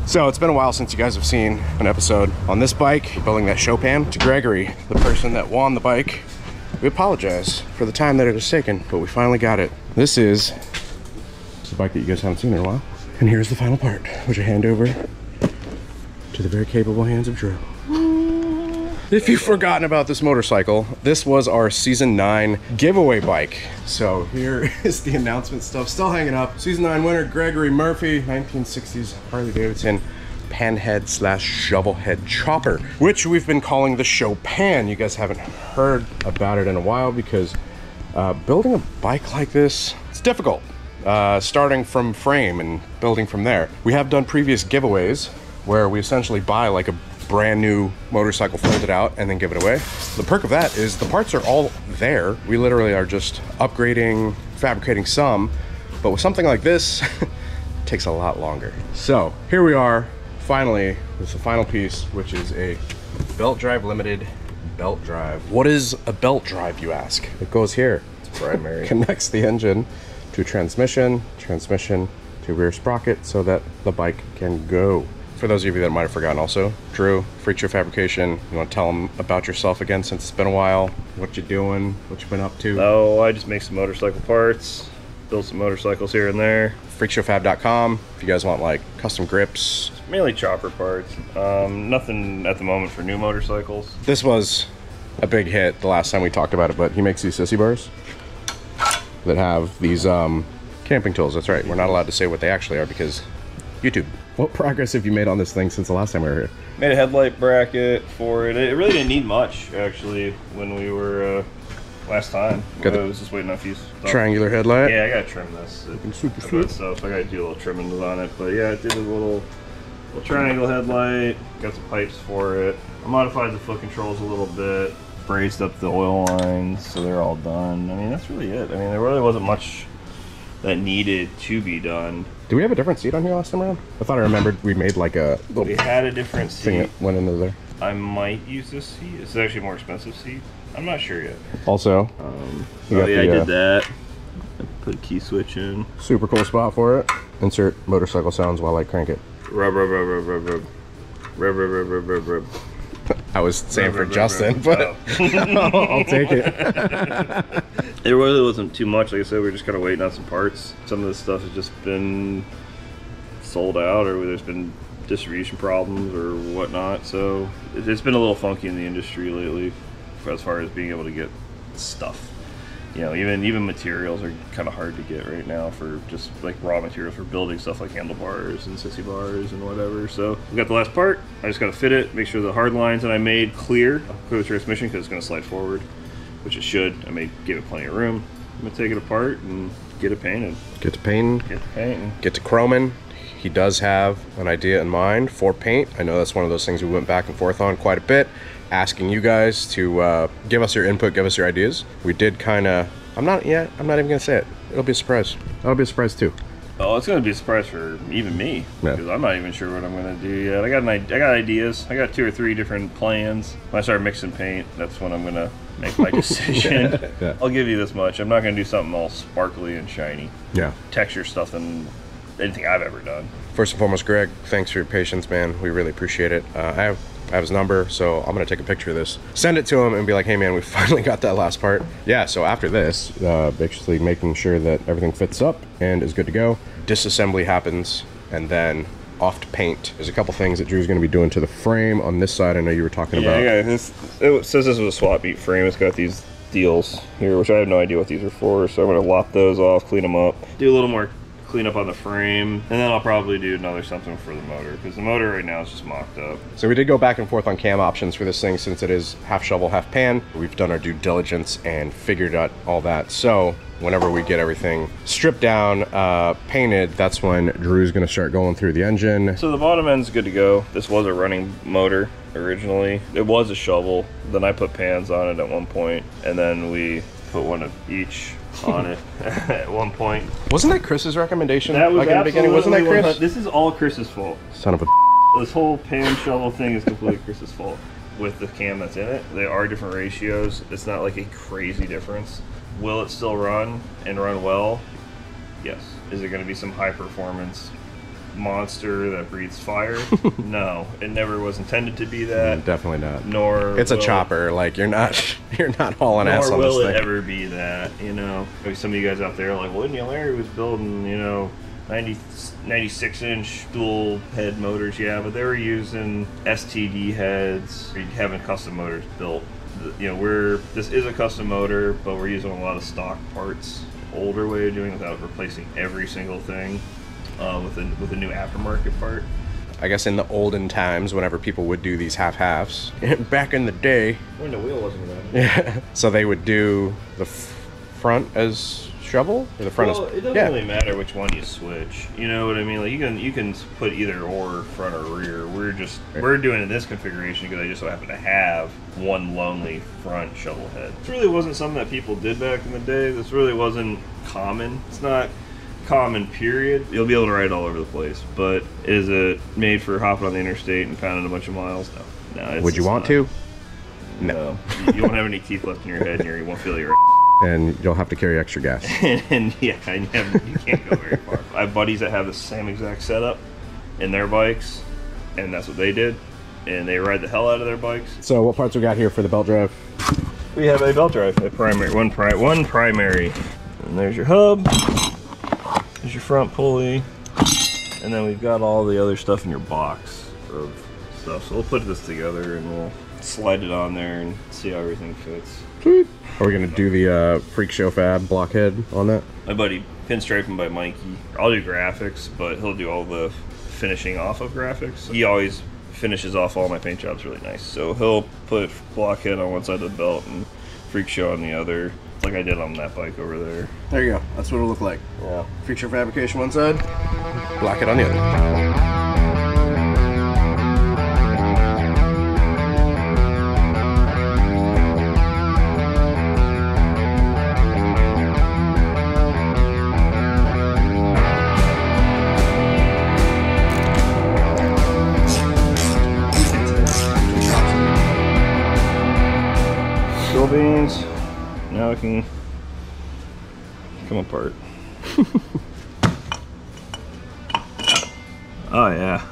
So it's been a while since you guys have seen an episode on this bike, building that Chopin. To Gregory, the person that won the bike, we apologize for the time that it has taken, but we finally got it. This is the bike that you guys haven't seen in a while. And here's the final part, which I hand over to the very capable hands of Drew. If you've forgotten about this motorcycle, this was our season 9 giveaway bike. So here is the announcement stuff still hanging up. Season 9 winner, Gregory Murphy, 1960s Harley-Davidson panhead slash shovelhead chopper, which we've been calling the Chopin. You guys haven't heard about it in a while because building a bike like this, it's difficult. Starting from frame and building from there. We have done previous giveaways where we essentially buy like a brand new motorcycle, fold it out, and then give it away. The perk of that is the parts are all there. We literally are just upgrading, fabricating some, but with something like this, it takes a lot longer. So here we are, finally, with the final piece, which is a belt drive limited belt drive. What is a belt drive, you ask? It goes here. It's primary. Connects the engine to transmission to rear sprocket so that the bike can go. For those of you that might have forgotten also, Drew, Freak Show Fabrication, you want to tell them about yourself again since it's been a while? What you doing? What you been up to? Oh, I just make some motorcycle parts, build some motorcycles here and there. FreakShowFab.com if you guys want like custom grips. Mainly chopper parts. Nothing at the moment for new motorcycles. This was a big hit the last time we talked about it, but he makes these sissy bars that have these camping tools. That's right. We're not allowed to say what they actually are because YouTube. What progress have you made on this thing since the last time we were here? Made a headlight bracket for it. It really didn't need much, actually, when we were last time. I was just waiting on a few stuff. Triangular headlight? Yeah, I gotta trim this. It's super sweet stuff, so I gotta do a little trimming on it. But yeah, it did a little triangle headlight. Got the pipes for it. I modified the foot controls a little bit. Brazed up the oil lines, so they're all done. I mean, that's really it. I mean, there really wasn't much that needed to be done. Do we have a different seat on here last time around? I thought I remembered we made like a little... We had a different seat. Thing that went into there. I might use this seat. It's actually a more expensive seat. I'm not sure yet. Also, I did that. I put a key switch in. Super cool spot for it. Insert motorcycle sounds while I crank it. Rub, rub, rub, rub, rub, rub. Rub, rub, rub, rub, rub, rub. I was saying for Justin, but I'll take it. It really wasn't too much. Like I said, we were just kind of waiting on some parts. Some of this stuff has just been sold out, or there's been distribution problems or whatnot. So it's been a little funky in the industry lately as far as being able to get stuff. You know, even materials are kind of hard to get right now for just like raw materials for building stuff like handlebars and sissy bars and whatever. So we got the last part. I just got to fit it, make sure the hard lines that I made clear the transmission because it's going to slide forward, which it should. I may give it plenty of room. I'm going to take it apart and get it painted. Get to painting. Get to painting. Get to chroming. He does have an idea in mind for paint. I know that's one of those things we went back and forth on quite a bit, asking you guys to give us your input, give us your ideas. We did kind of, I'm not even gonna say it. It'll be a surprise. That'll be a surprise too. Oh, it's gonna be a surprise for even me because I'm not even sure what I'm gonna do yet. I got ideas. I got 2 or 3 different plans. When I start mixing paint, that's when I'm gonna make my decision. Yeah. I'll give you this much. I'm not gonna do something all sparkly and shiny. Yeah. Texture stuff than anything I've ever done. First and foremost, Greg, thanks for your patience, man. We really appreciate it. I have his number, so I'm gonna take a picture of this, send it to him, and be like, hey man, we finally got that last part. Yeah, so after this, basically making sure that everything fits up and is good to go. Disassembly happens, and then off to paint. There's a couple things that Drew's gonna be doing to the frame on this side. I know you were talking about. Yeah, it says this was a swap meet frame. It's got these deals here, which I have no idea what these are for, so I'm gonna lop those off, clean them up, do a little more clean up on the frame, and then I'll probably do another something for the motor because the motor right now is just mocked up. So we did go back and forth on cam options for this thing since it is half shovel, half pan. We've done our due diligence and figured out all that. So whenever we get everything stripped down, painted, that's when Drew's gonna start going through the engine. So the bottom end's good to go. This was a running motor originally. It was a shovel. Then I put pans on it at one point, and then we put one of each on it at one point. Wasn't that Chris's recommendation? That was like in the beginning, wasn't that Chris? This is all Chris's fault. Son of a. This whole pan shovel thing is completely Chris's fault. With the cam that's in it, they are different ratios. It's not like a crazy difference. Will it still run and run well? Yes. Is it going to be some high performance? monster that breathes fire. No, it never was intended to be that. Definitely not. Nor it's a chopper. Like you're not hauling ass on this thing. Nor will it ever be that. You know, maybe some of you guys out there are like, well, Indian Larry was building, you know, 96-inch dual head motors. Yeah, but they were using STD heads, having custom motors built. You know, this is a custom motor, but we're using a lot of stock parts. Older way of doing it without replacing every single thing with a new aftermarket part. I guess in the olden times, whenever people would do these half-halves, back in the day, when the wheel wasn't around. Yeah, so they would do the front as shovel, or the front well, it doesn't really matter which one you switch. You know what I mean? Like you can put either or, front or rear. We're doing it in this configuration because I just so happen to have one lonely front shovel head. This really wasn't something that people did back in the day. This really wasn't common. It's not common, period. You'll be able to ride it all over the place, but is it made for hopping on the interstate and pounding a bunch of miles? No. Would you want to? No. You won't have any teeth left in your head, and you won't feel your. And you'll have to carry extra gas. and you can't go very far. I have buddies that have the same exact setup in their bikes, and that's what they did, and they ride the hell out of their bikes. So what parts we got here for the belt drive? We have a belt drive, one primary, and there's your hub, there's your front pulley, and then we've got all the other stuff in your box of stuff. So we'll put this together and we'll slide it on there and see how everything fits. Sweet. Are we gonna do the Freak Show Fab Blockhead on that? My buddy Pinstriping by Mikey. I'll do graphics, but he'll do all the finishing off of graphics. He always finishes off all my paint jobs really nice. So he'll put Blockhead on one side of the belt and Freak Show on the other, like I did on that bike over there. There you go. That's what it'll look like. Yeah. Freak Show Fabrication one side, Blockhead on the other. Beans. Now it can come apart. Oh yeah.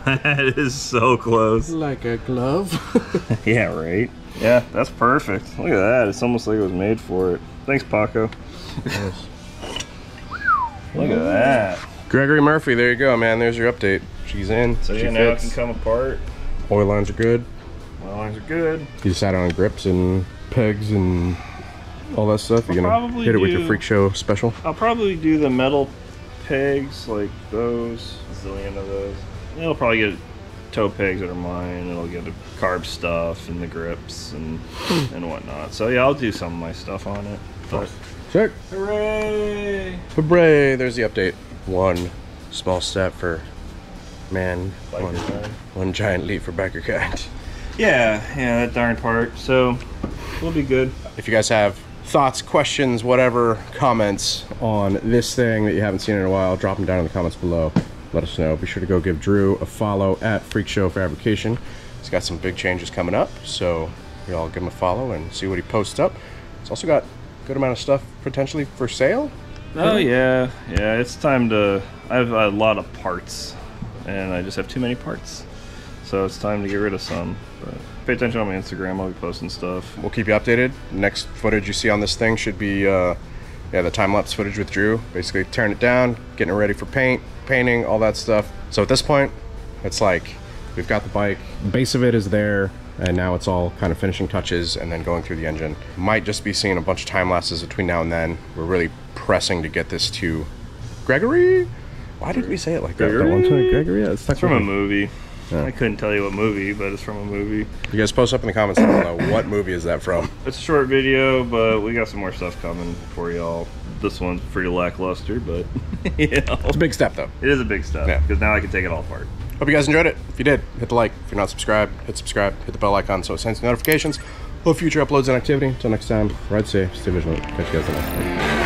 That is so close. Like a glove. Yeah, right. Yeah, that's perfect. Look at that. It's almost like it was made for it. Thanks, Paco. Yes. Look at that. Gregory Murphy, there you go, man. There's your update. She's in. So she yeah, now it can come apart. Oil lines are good. Oil lines are good. You decided on grips and pegs and all that stuff. You're gonna hit it with your Freak Show special? I'll probably do the metal pegs like those. A zillion of those. It'll probably get toe pegs that are mine. It'll get the carb stuff and the grips and whatnot. So yeah, I'll do some of my stuff on it. But check. Hooray! Hooray! There's the update. One small step for man, one giant leap for biker kind. Yeah, that darn part. So we'll be good. If you guys have thoughts, questions, whatever, comments on this thing that you haven't seen in a while, drop them down in the comments below. Let us know. Be sure to go give Drew a follow at Freak Show Fabrication. He's got some big changes coming up, so you all give him a follow and see what he posts up. He's also got a good amount of stuff potentially for sale. Oh yeah, it's time to. I have a lot of parts, and I just have too many parts. So it's time to get rid of some. But pay attention on my Instagram. I'll be posting stuff. We'll keep you updated. Next footage you see on this thing should be the time-lapse footage with Drew. Basically tearing it down, getting it ready for painting, all that stuff. So at this point, it's like we've got the bike. The base of it is there, and now it's all kind of finishing touches and then going through the engine. Might just be seeing a bunch of time lapses between now and then. We're really pressing to get this to Gregory. Why did we say it like that one time? Gregory? Yeah, it's from a movie. Yeah. I couldn't tell you what movie, but it's from a movie. You guys post up in the comments below what movie is that from. It's a short video, but we got some more stuff coming for y'all. This one's pretty lackluster, but you know. It's a big step though. It is a big step, because now I can take it all apart. Hope you guys enjoyed it. If you did, hit the like. If you're not subscribed, hit subscribe. Hit the bell icon so it sends notifications of future uploads and activity. Until next time, ride safe, stay vigilant. Catch you guys in the next one.